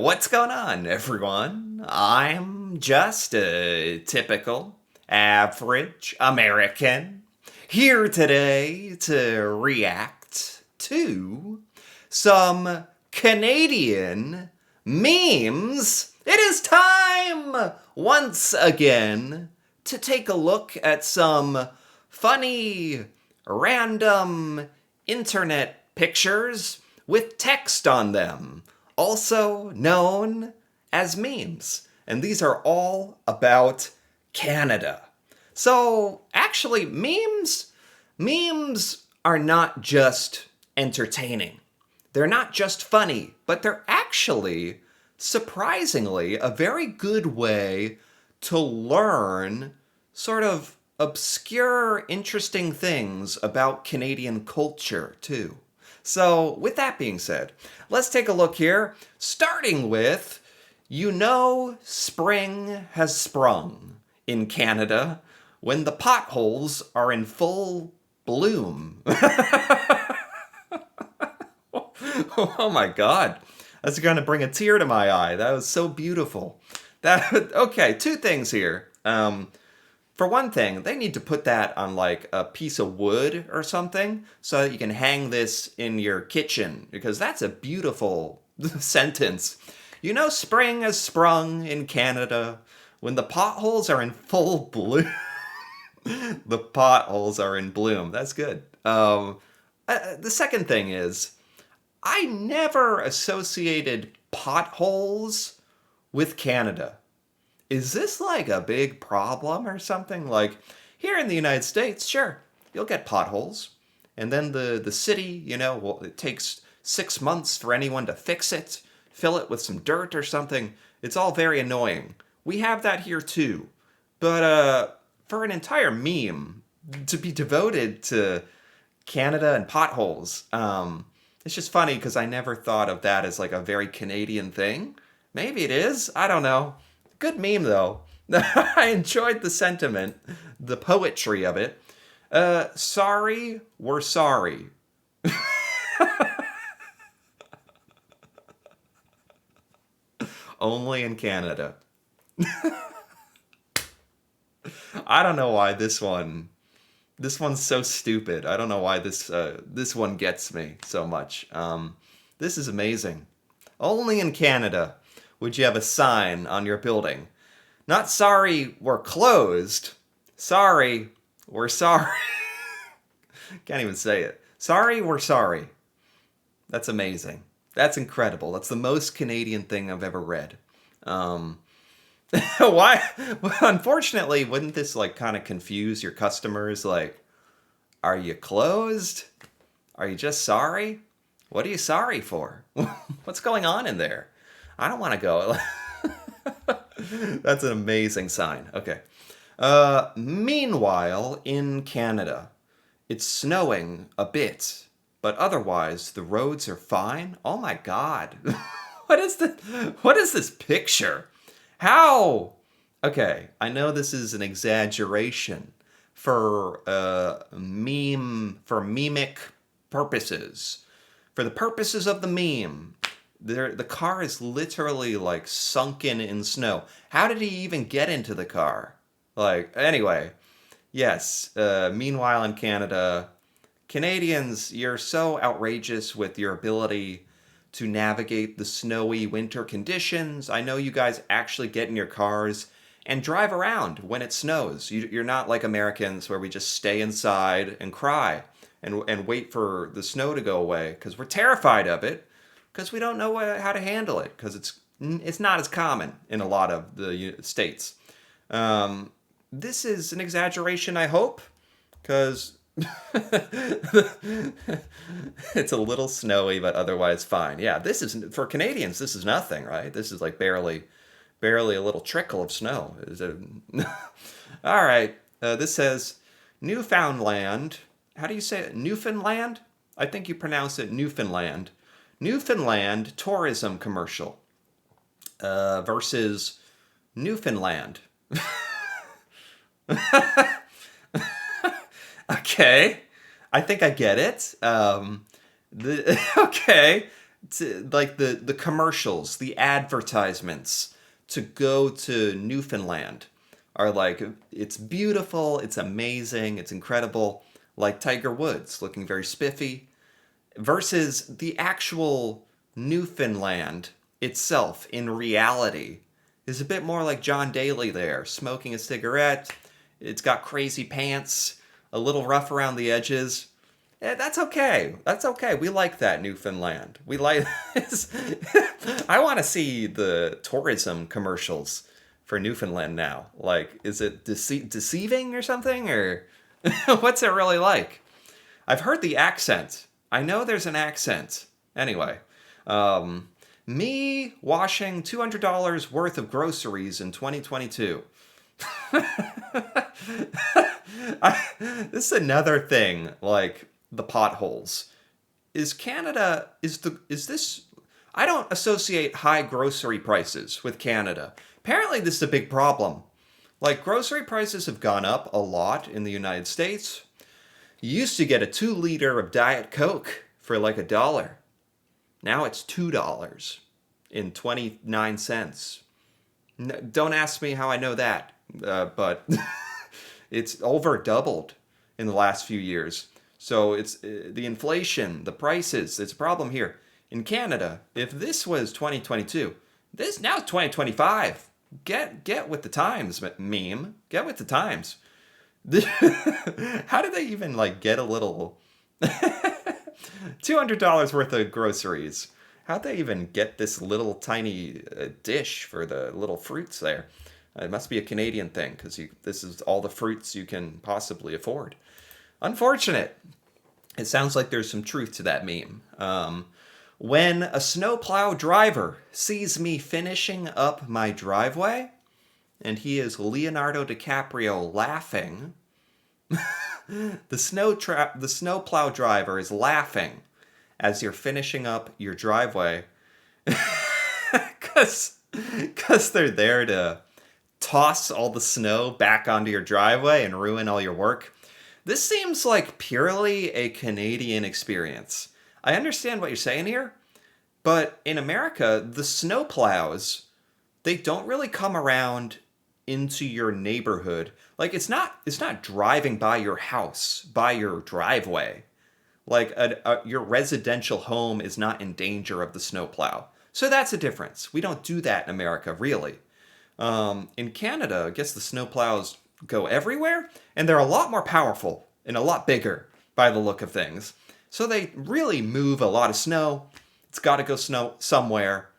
What's going on, everyone? I'm just a typical, average American here today to react to some Canadian memes. It is time once again to take a look at some funny, random internet pictures with text on them, also known as memes. And these are all about Canada. So, actually, memes are not just entertaining. They're not just funny, but they're actually, surprisingly, a very good way to learn sort of obscure, interesting things about Canadian culture, too. So, with that being said, let's take a look here, starting with spring has sprung in Canada when the potholes are in full bloom. Oh my god. That's going to bring a tear to my eye. That was so beautiful. Okay, two things here. For one thing, they need to put that on like a piece of wood or something so that you can hang this in your kitchen, because that's a beautiful sentence. Spring has sprung in Canada when the potholes are in full bloom. The potholes are in bloom. That's good. The second thing is, I never associated potholes with Canada. Is this like a big problem or something? Like, here in the United States, sure, you'll get potholes. And then the city, well, it takes 6 months for anyone to fix it, fill it with some dirt or something. It's all very annoying. We have that here too. But for an entire meme to be devoted to Canada and potholes, it's just funny because I never thought of that as like a very Canadian thing. Maybe it is. I don't know. Good meme, though. I enjoyed the sentiment, the poetry of it. Sorry, we're sorry. Only in Canada. I don't know why this one's so stupid. I don't know why this one gets me so much. This is amazing. Only in Canada would you have a sign on your building. Not sorry, we're closed. Sorry, we're sorry. Can't even say it. Sorry, we're sorry. That's amazing. That's incredible. That's the most Canadian thing I've ever read. Why? Well, unfortunately, wouldn't this like kind of confuse your customers? Like, are you closed? Are you just sorry? What are you sorry for? What's going on in there? I don't want to go. That's an amazing sign. Okay. Meanwhile, in Canada, it's snowing a bit, but otherwise the roads are fine. Oh my God. What is this picture? How? Okay, I know this is an exaggeration for memic purposes. For the purposes of the meme, the car is literally like sunken in snow. How did he even get into the car? Like, anyway, yes. Meanwhile, in Canada, Canadians, you're so outrageous with your ability to navigate the snowy winter conditions. I know you guys actually get in your cars and drive around when it snows. You're not like Americans where we just stay inside and cry and wait for the snow to go away because we're terrified of it, because we don't know how to handle it, because it's not as common in a lot of the states. This is an exaggeration, I hope, because it's a little snowy, but otherwise fine. Yeah, this is, for Canadians, this is nothing, right? This is like barely a little trickle of snow. All right. This says Newfoundland. How do you say it? Newfoundland? I think you pronounce it Newfoundland. Newfoundland tourism commercial versus Newfoundland. Okay, I think I get it. Okay, like the commercials, the advertisements to go to Newfoundland are like, it's beautiful, it's amazing, it's incredible, like Tiger Woods looking very spiffy, versus the actual Newfoundland itself in reality is a bit more like John Daly there, smoking a cigarette. It's got crazy pants, a little rough around the edges. That's okay. That's okay. We like that Newfoundland. We like. I want to see the tourism commercials for Newfoundland now. Like, is it deceiving or something, or what's it really like? I've heard the accent. I know there's an accent. Anyway, um, me washing $200 worth of groceries in 2022. This is another thing, like the potholes. Is Canada is this I don't associate high grocery prices with Canada. Apparently this is a big problem. Like grocery prices have gone up a lot in the United States. You used to get a 2 liter of Diet Coke for like $1. Now it's $2 in 29 cents. Don't ask me how I know that, but it's over doubled in the last few years. So it's the inflation, the prices. It's a problem here in Canada. If this was 2022, this now it's 2025. Get with the times, meme. Get with the times. How did they even like get a little $200 worth of groceries? How'd they even get this little tiny dish for the little fruits there? It must be a Canadian thing because this is all the fruits you can possibly afford. Unfortunate. It sounds like there's some truth to that meme. When a snowplow driver sees me finishing up my driveway, and he is Leonardo DiCaprio laughing, the snowplow driver is laughing as you're finishing up your driveway because they're there to toss all the snow back onto your driveway and ruin all your work. This seems like purely a Canadian experience. I understand what you're saying here, but in America, the snowplows, they don't really come around into your neighborhood. Like it's not driving by your house, by your driveway. Like your residential home is not in danger of the snowplow. So that's a difference. We don't do that in America, really. In Canada, I guess the snowplows go everywhere, and they're a lot more powerful and a lot bigger by the look of things. So they really move a lot of snow. It's got to go snow somewhere.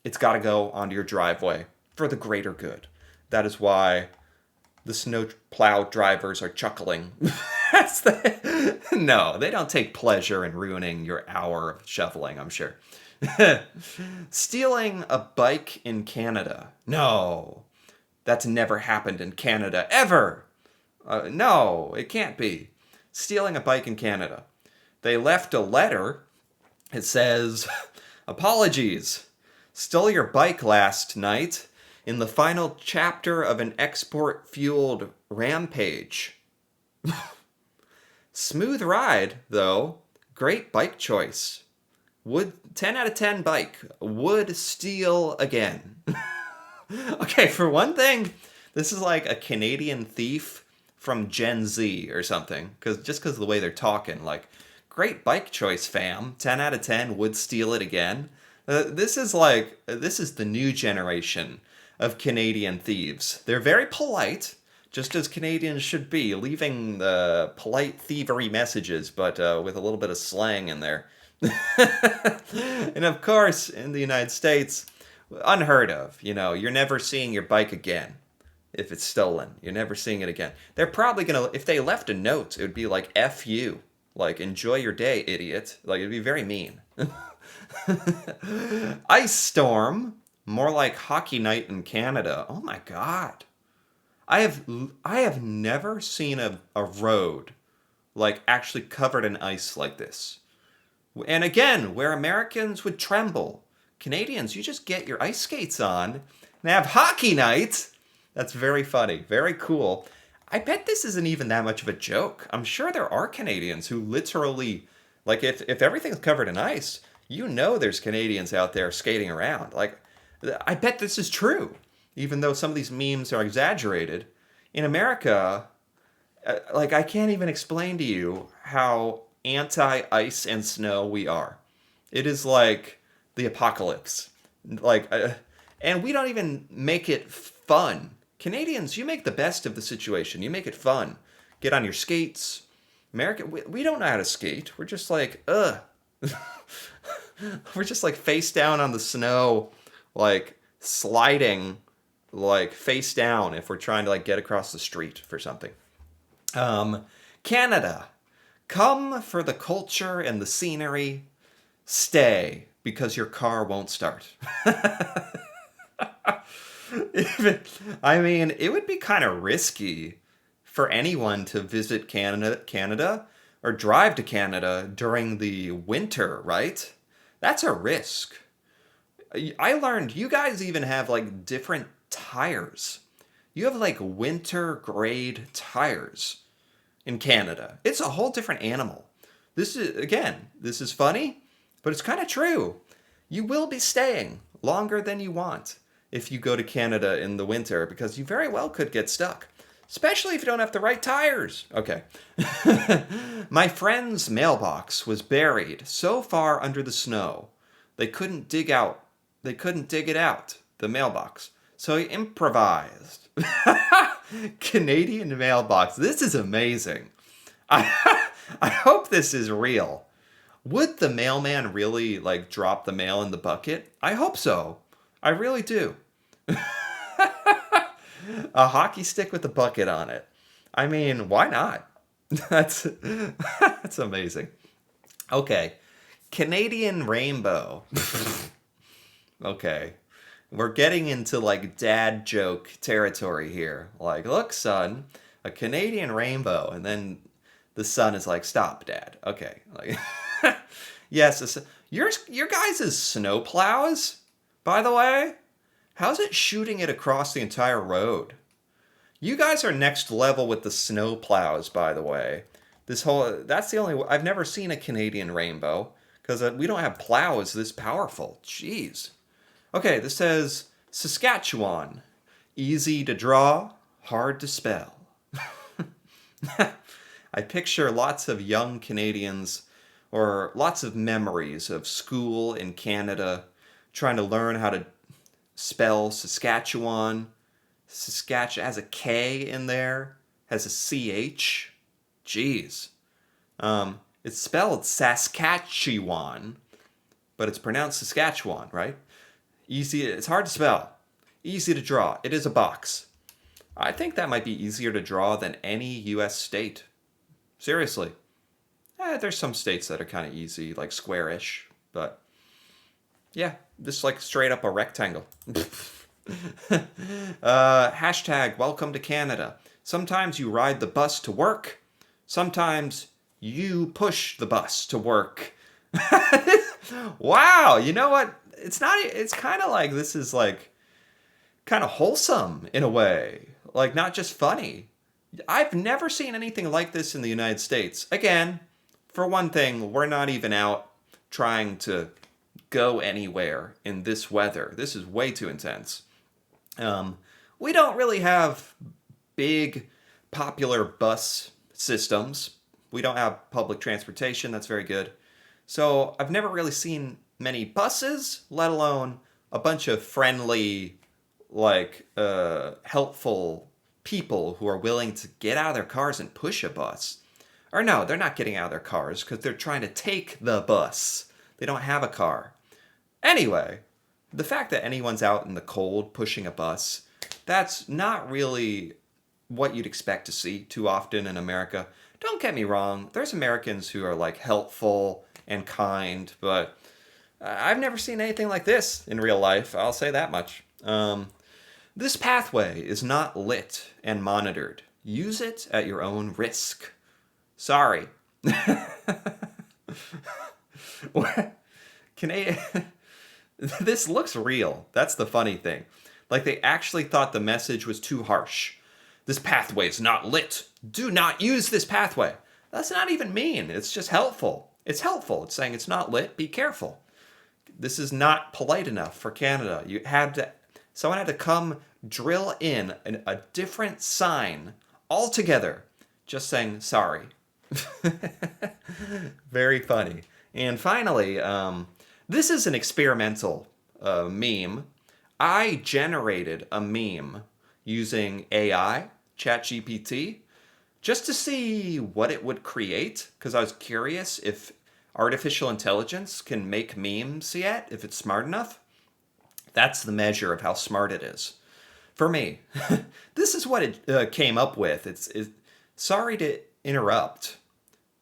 It's got to go onto your driveway for the greater good. That is why the snowplow drivers are chuckling. No, they don't take pleasure in ruining your hour of shoveling, I'm sure. Stealing a bike in Canada. No, that's never happened in Canada, ever. No, it can't be. Stealing a bike in Canada. They left a letter. It says, apologies. Stole your bike last night in the final chapter of an export-fueled rampage. Smooth ride, though. Great bike choice. Would 10 out of 10 bike. Would steal again. Okay, for one thing, this is like a Canadian thief from Gen Z or something. Just because of the way they're talking. Like, great bike choice, fam. 10 out of 10 would steal it again. This is the new generation of Canadian thieves. They're very polite, just as Canadians should be, leaving the polite thievery messages, but with a little bit of slang in there. And of course, in the United States, unheard of. You're never seeing your bike again if it's stolen. You're never seeing it again. They're probably gonna, if they left a note, it would be like F you. Like, enjoy your day, idiot. Like, it'd be very mean. Ice storm, more like hockey night in Canada. Oh my god. I have never seen a road like actually covered in ice like this. And again, where Americans would tremble, Canadians, you just get your ice skates on and have hockey night. That's very funny, very cool. I bet this isn't even that much of a joke. I'm sure there are Canadians who literally, like, if everything's covered in ice, you know there's Canadians out there skating around. Like, I bet this is true, even though some of these memes are exaggerated. In America, like, I can't even explain to you how anti ice and snow we are. It is like the apocalypse. Like, and we don't even make it fun. Canadians, you make the best of the situation. You make it fun. Get on your skates. America, we don't know how to skate. We're just like, ugh. We're just like face down on the snow, like sliding, like face down if we're trying to like get across the street for something. Um, Canada, come for the culture and the scenery. Stay because your car won't start. Even, I mean, it would be kind of risky for anyone to visit Canada or drive to Canada during the winter, right? That's a risk. I learned you guys even have like different tires. You have like winter grade tires in Canada. It's a whole different animal. This is, again, this is funny, but it's kind of true. You will be staying longer than you want if you go to Canada in the winter because you very well could get stuck, especially if you don't have the right tires. Okay. My friend's mailbox was buried so far under the snow, they couldn't dig out. They couldn't dig it out, the mailbox. So he improvised. Canadian mailbox. This is amazing. I hope this is real. Would the mailman really like drop the mail in the bucket? I hope so. I really do. A hockey stick with a bucket on it. I mean, why not? That's amazing. Okay. Canadian rainbow. Okay. We're getting into like dad joke territory here. Like, look, son, a Canadian rainbow. And then the son is like, stop, dad. Okay. Like, yes, your guys' snow plows, by the way, how's it shooting it across the entire road? You guys are next level with the snow plows, by the way. That's the only, I've never seen a Canadian rainbow because we don't have plows this powerful. Jeez. Okay, this says Saskatchewan. Easy to draw, hard to spell. I picture lots of young Canadians or lots of memories of school in Canada trying to learn how to spell Saskatchewan. Saskatchewan has a K in there, has a CH. Jeez. It's spelled Saskatchewan, but it's pronounced Saskatchewan, right? Easy, it's hard to spell. Easy to draw. It is a box. I think that might be easier to draw than any US state. Seriously. There's some states that are kind of easy, like squarish, but yeah, this is like straight up a rectangle. Hashtag welcome to Canada. Sometimes you ride the bus to work. Sometimes you push the bus to work. Wow, you know what? It's kind of like this is like kind of wholesome in a way. Like not just funny. I've never seen anything like this in the United States. Again, for one thing, we're not even out trying to go anywhere in this weather. This is way too intense. We don't really have big popular bus systems. We don't have public transportation. That's very good. So I've never really seen many buses, let alone a bunch of friendly, like, helpful people who are willing to get out of their cars and push a bus. Or no, they're not getting out of their cars because they're trying to take the bus. They don't have a car. Anyway, the fact that anyone's out in the cold pushing a bus, that's not really what you'd expect to see too often in America. Don't get me wrong, there's Americans who are like helpful and kind, but I've never seen anything like this in real life, I'll say that much. This pathway is not lit and monitored. Use it at your own risk. Sorry. Canadian. This looks real. That's the funny thing. Like they actually thought the message was too harsh. This pathway is not lit. Do not use this pathway. That's not even mean. It's just helpful. It's helpful. It's saying it's not lit. Be careful. This is not polite enough for Canada. Someone had to come drill in a different sign altogether, just saying sorry. Very funny. And finally, this is an experimental meme. I generated a meme using AI, ChatGPT, just to see what it would create, because I was curious if artificial intelligence can make memes yet, if it's smart enough. That's the measure of how smart it is. For me, this is what it came up with. Sorry to interrupt,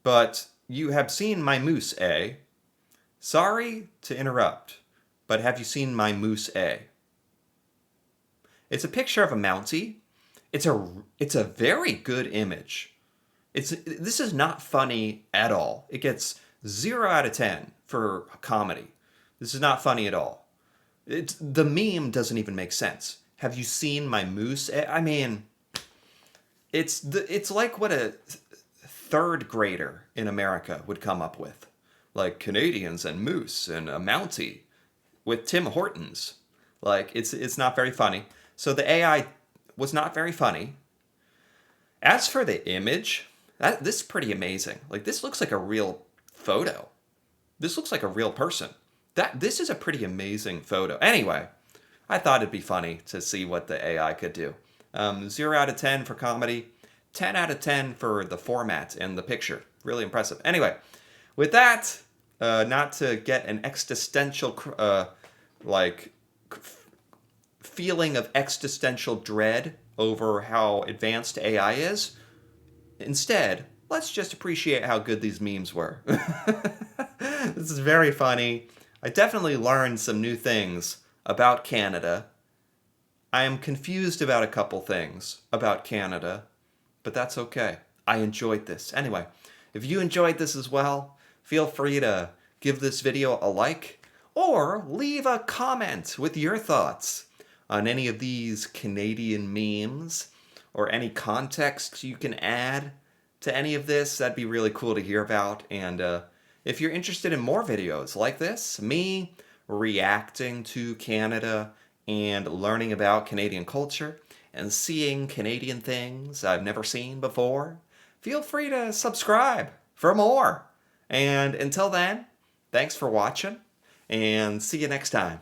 but you have seen my moose, eh? Sorry to interrupt, but have you seen my moose, eh? It's a picture of a Mountie. It's a very good image. This is not funny at all. It gets 0 out of 10 for comedy. This is not funny at all. The meme doesn't even make sense. Have you seen my moose? I mean, it's like what a third grader in America would come up with, like Canadians and moose and a Mountie with Tim Hortons. Like it's not very funny. So the AI was not very funny. As for the image, this is pretty amazing. Like this looks like a real photo. This looks like a real person. This is a pretty amazing photo. Anyway, I thought it'd be funny to see what the AI could do. 0 out of 10 for comedy, 10 out of 10 for the format and the picture. Really impressive. Anyway, with that, not to get an existential, like, feeling of existential dread over how advanced AI is, instead, let's just appreciate how good these memes were. This is very funny. I definitely learned some new things about Canada. I am confused about a couple things about Canada, but that's okay. I enjoyed this. Anyway, if you enjoyed this as well, feel free to give this video a like or leave a comment with your thoughts on any of these Canadian memes or any context you can add to any of this. That'd be really cool to hear about. And if you're interested in more videos like this, me reacting to Canada and learning about Canadian culture and seeing Canadian things I've never seen before, feel free to subscribe for more. And until then, thanks for watching and see you next time.